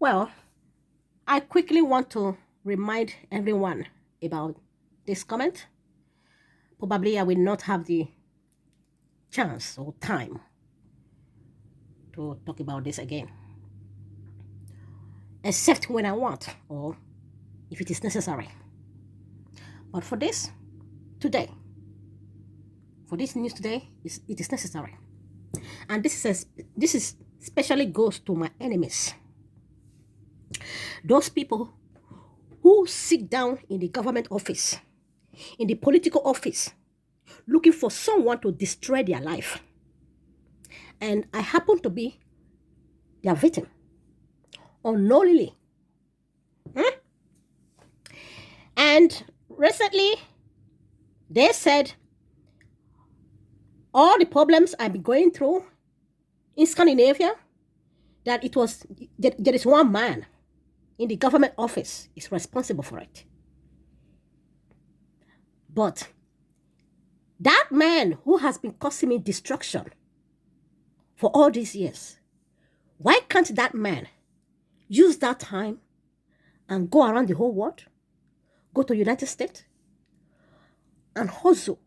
Well, I quickly want to remind everyone about this comment. Probably I will not have the chance or time to talk about this again, except when I want or if it is necessary. But for this, today, for this news today, it is necessary. And this is especially goes to my enemies. Those people who sit down in the government office, in the political office, looking for someone to destroy their life. And I happen to be their victim unknowingly. And recently, they said all the problems I've been going through in Scandinavia, that there is one man in the government office is responsible for it. But that man who has been causing me destruction for all these years, why can't that man use that time and go around the whole world, go to United States, and hustle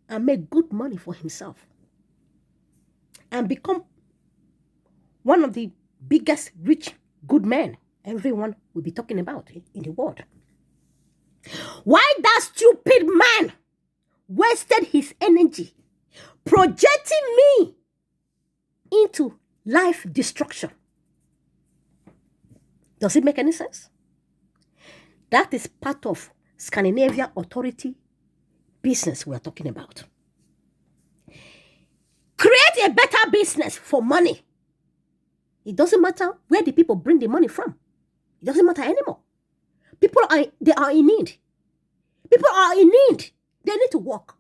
and make good money for himself and become one of the biggest rich good men everyone will be talking about in the world? Why that stupid man wasted his energy projecting me into life destruction? Does it make any sense? That is part of Scandinavia authority business we are talking about. Create a better business for money. It doesn't matter where the people bring the money from. It doesn't matter anymore. They are in need. People are in need. They need to work.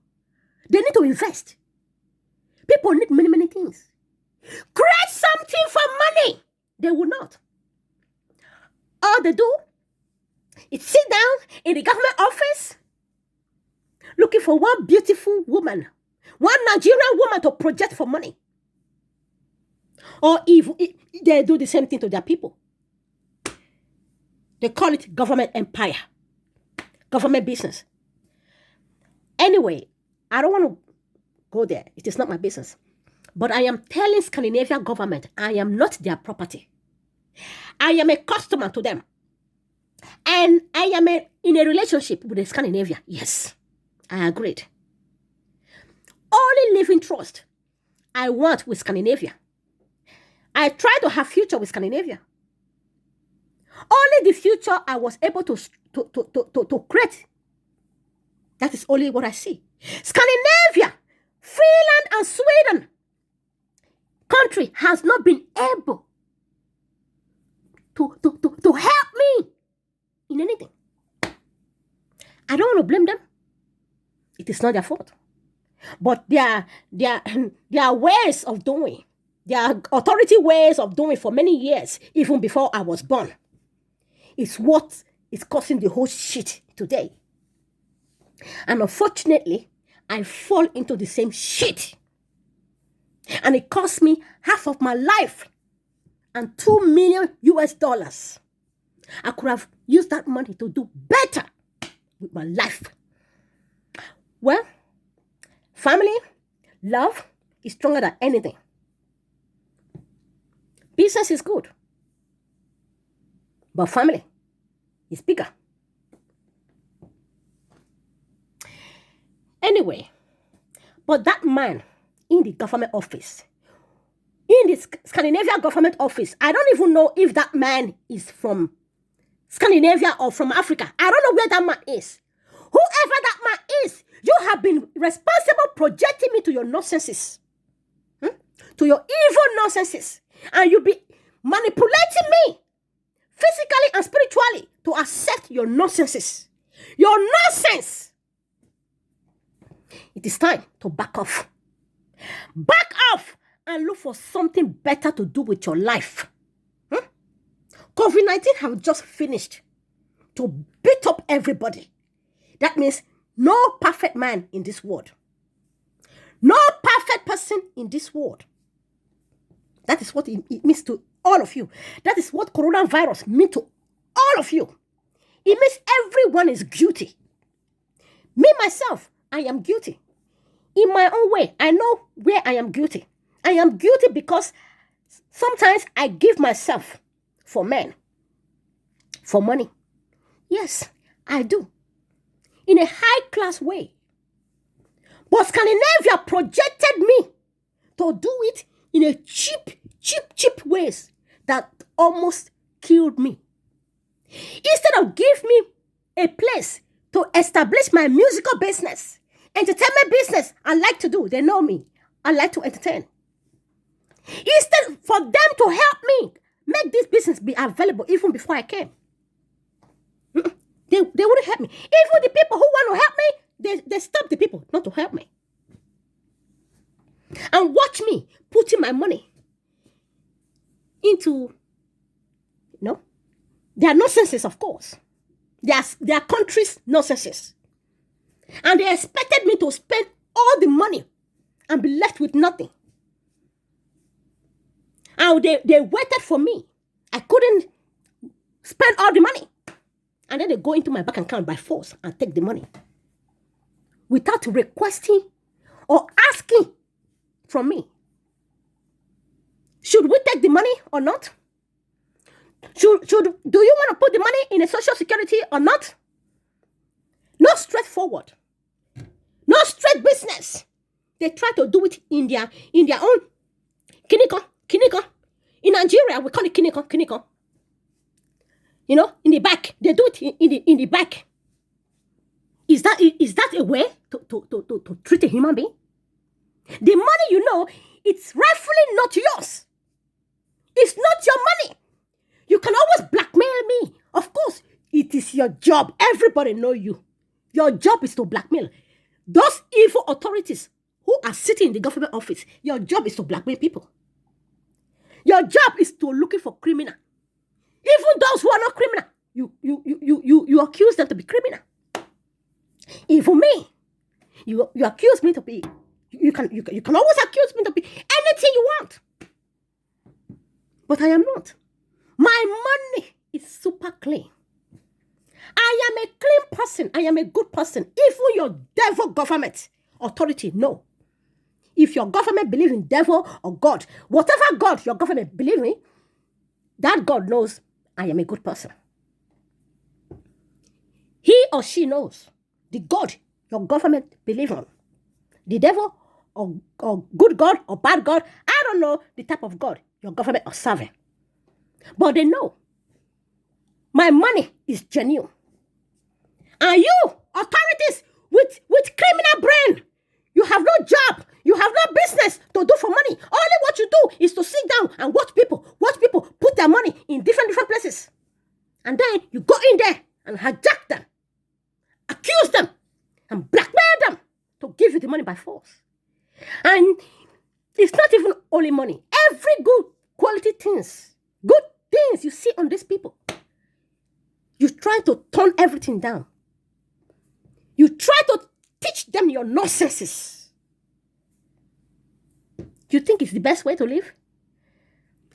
They need to invest. People need many, many things. Create something for money. They will not. All they do is sit down in the government office looking for one beautiful woman, one Nigerian woman to project for money. Or if they do the same thing to their people. They call it government empire, government business. Anyway, I don't want to go there. It is not my business. But I am telling Scandinavian government, I am not their property. I am a customer to them. And I am in a relationship with the Scandinavia. Yes, I agreed. Only living trust I want with Scandinavia. I try to have future with Scandinavia. Only the future I was able to create. That is only what I see. Scandinavia, Finland and Sweden country has not been able to help me in anything. I don't want to blame them. It is not their fault. But their ways of doing, their authority ways of doing for many years, even before I was born, is what is causing the whole shit today. And unfortunately, I fall into the same shit. And it cost me half of my life and $2 million US. I could have used that money to do better with my life. Well, family, love is stronger than anything. Business is good. But family is bigger. Anyway, but that man in the government office, in the Scandinavian government office, I don't even know if that man is from Scandinavia or from Africa. I don't know where that man is. Whoever that man is, you have been responsible projecting me to your nonsenses. To your evil nonsenses. And you be manipulating me physically and spiritually to accept your nonsenses. Your nonsense. It is time to back off. Back off and look for something better to do with your life. COVID-19 have just finished to beat up everybody. That means no perfect man in this world. No perfect person in this world. That is what it means to all of you. That is what coronavirus means to all of you. It means everyone is guilty. Me, myself, I am guilty. In my own way, I know where I am guilty. I am guilty because sometimes I give myself for men, for money. Yes, I do. In a high-class way. But Scandinavia projected me to do it in a cheap ways that almost killed me. Instead of give me a place to establish my musical business, entertainment business, I like to do. They know me. I like to entertain. Instead for them to help me make this business be available even before I came. They wouldn't help me. Even the people who want to help me, they stop the people not to help me. And watch me putting my money into, their nonsenses, of course. Their country's nonsenses. And they expected me to spend all the money and be left with nothing. And they waited for me. I couldn't spend all the money. And then they go into my bank account by force and take the money. Without requesting or asking from me. Should we take the money or not? Do you want to put the money in a social security or not? Not straightforward. Not straight business. They try to do it in their own kiniko. In Nigeria, we call it kiniko. In the back. They do it in the back. Is that a way to treat a human being? The money, it's rightfully not yours. It's not your money. You can always blackmail me. Of course, it is your job. Everybody know you. Your job is to blackmail. Those evil authorities who are sitting in the government office, your job is to blackmail people. Your job is to looking for criminal. Even those who are not criminal, you accuse them to be criminal. Even me, you accuse me to be. You can always accuse me to be anything you want. But I am not. My money is super clean. I am a clean person. I am a good person. Even your devil government authority, no. If your government believes in devil or God, whatever God your government believes in, that God knows I am a good person. He or she knows the God your government believes on. The devil or good God or bad God, I don't know the type of God your government is serving. But they know my money is genuine. And you, authorities with criminal brain, you have no job, you have no business to do for money. Only what you do is to sit down and watch people put their money in different places. And then you go in there and hijack them, accuse them, and blackmail them to give you the money by force. And it's not even only money. Every good quality things, good things you see on these people, you try to turn everything down. You try to teach them your nonsenses. You think it's the best way to live?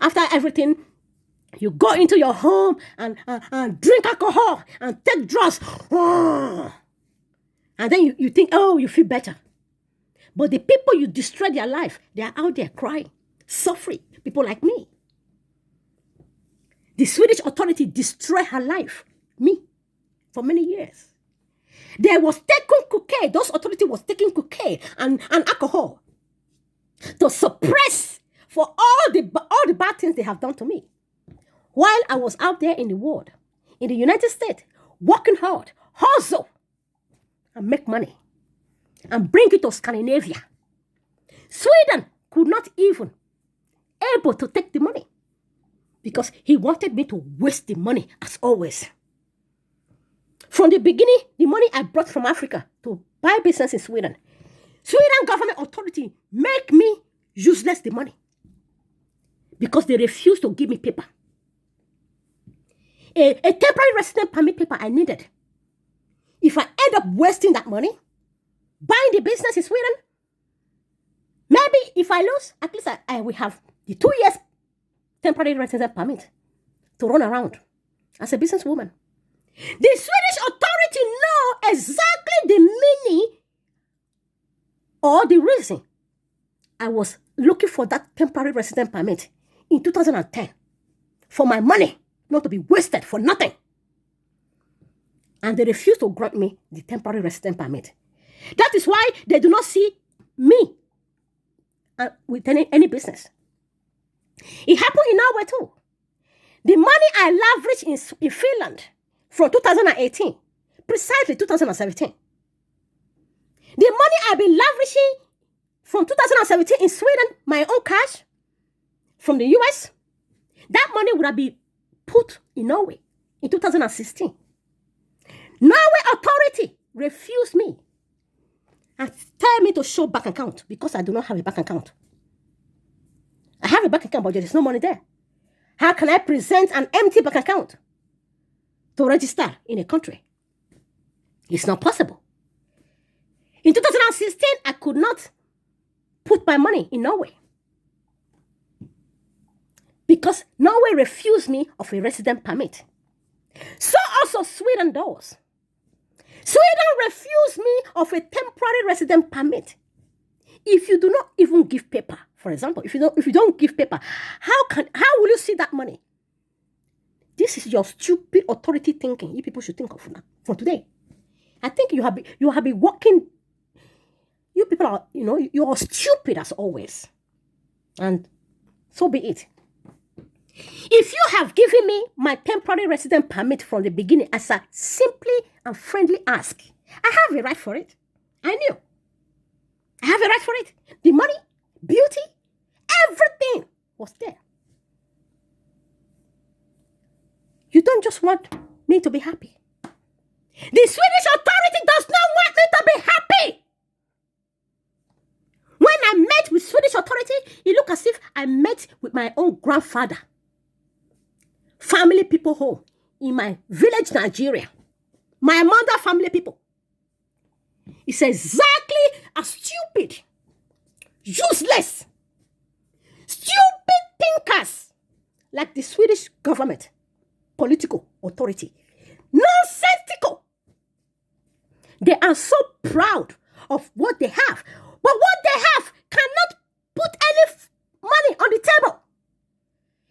After everything, you go into your home and drink alcohol and take drugs. Oh. And then you think, you feel better. But the people you destroy their life, they are out there crying, suffering. People like me. The Swedish authority destroyed her life, me, for many years. They was taking cocaine. Those authorities was taking cocaine and alcohol to suppress for all the bad things they have done to me. While I was out there in the world, in the United States, working hard, hustle, and make money, and bring it to Scandinavia. Sweden could not even able to take the money because he wanted me to waste the money as always. From the beginning, the money I brought from Africa to buy business in Sweden, Sweden government authority make me useless the money because they refused to give me paper. A temporary resident permit paper I needed. If I end up wasting that money, buying the business in Sweden, maybe if I lose, at least I will have the 2 years temporary residence permit to run around as a businesswoman. The Swedish authority know exactly the meaning or the reason I was looking for that temporary residence permit in 2010 for my money not to be wasted for nothing. And they refused to grant me the temporary residence permit. That is why they do not see me with any business. It happened in Norway too. The money I leveraged in Finland from 2018, precisely 2017. The money I've been leveraging from 2017 in Sweden, my own cash, from the US, that money would have been put in Norway in 2016. Norway authority refused me and tell me to show bank account because I do not have a bank account. I have a bank account, but there is no money there. How can I present an empty bank account to register in a country? It's not possible. In 2016, I could not put my money in Norway because Norway refused me of a resident permit. So also Sweden does. Sweden refused me of a temporary resident permit. If you do not even give paper, for example, if you don't give paper, how will you see that money? This is your stupid authority thinking. You people should think of that from today. I think you have been working. You people are, you are stupid as always. And so be it. If you have given me my temporary resident permit from the beginning as a simply and friendly ask, I have a right for it. I knew. I have a right for it. The money, beauty, everything was there. You don't just want me to be happy. The Swedish authority does not want me to be happy. When I met with Swedish authority, it looked as if I met with my own grandfather. Family people home in my village, Nigeria. My mother family people. It's exactly as stupid, useless, stupid thinkers like the Swedish government, political authority. Nonsensical. They are so proud of what they have, but what they have cannot put any money on the table.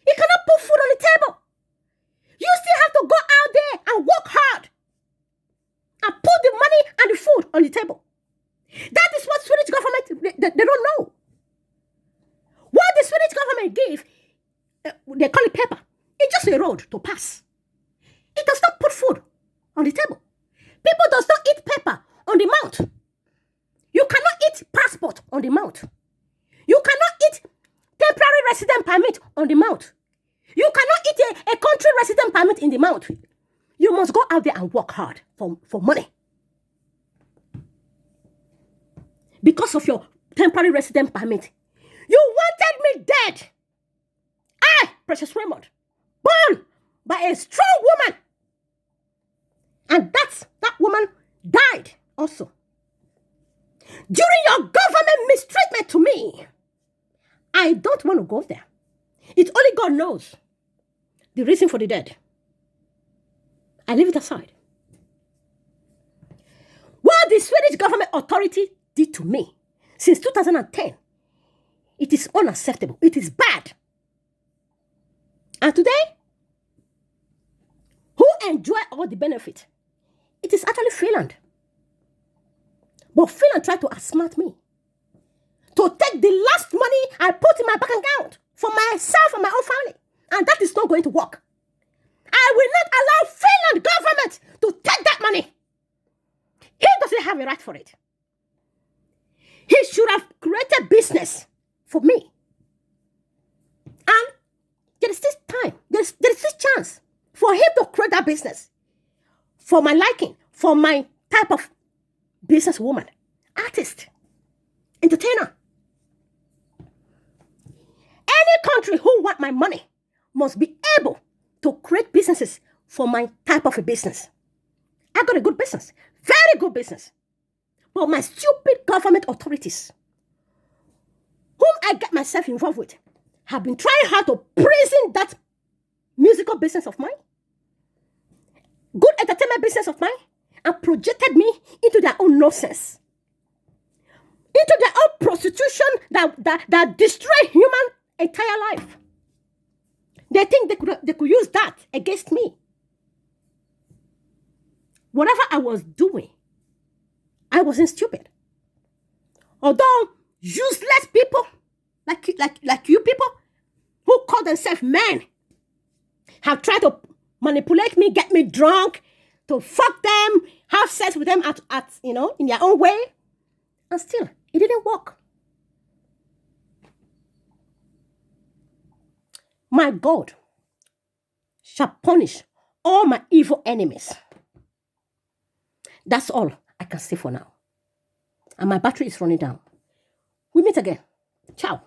It cannot put food on the table. You still have to go out there and work hard and put the money and the food on the table. That is what Swedish government, they don't know. What the Swedish government gave, they call it paper. It's just a road to pass. It does not put food on the table. People does not eat paper on the mouth. You cannot eat passport on the mouth. You cannot eat temporary resident permit on the mouth. You cannot eat a country resident permit in the mouth. You must go out there and work hard for money. Because of your temporary resident permit, you wanted me dead. I, Precious Raymond, born by a strong woman. And that woman died also. During your government mistreatment to me, I don't want to go there. It's only God knows the reason for the dead. I leave it aside. What the Swedish government authority did to me since 2010, it is unacceptable. It is bad. And today, who enjoy all the benefit? It is actually Finland. But Finland tried to outsmart me, to take the last money I put in my bank account for myself and my own family. And that is not going to work. I will not allow Finland government to take that money. He doesn't have a right for it. He should have created business for me. And there is this time, there is this chance for him to create that business for my liking, for my type of businesswoman, artist, entertainer. Any country who want my money must be able to create businesses for my type of a business. I got a good business, very good business. But my stupid government authorities, whom I get myself involved with, have been trying hard to prison that musical business of mine, good entertainment business of mine, and projected me into their own nonsense, into their own prostitution that destroy human entire life. They think they could use that against me. Whatever I was doing, I wasn't stupid. Although useless people like you people who call themselves men have tried to manipulate me, get me drunk, to fuck them, have sex with them at in their own way, and still it didn't work. My God shall punish all my evil enemies. That's all I can say for now. And my battery is running down. We meet again. Ciao.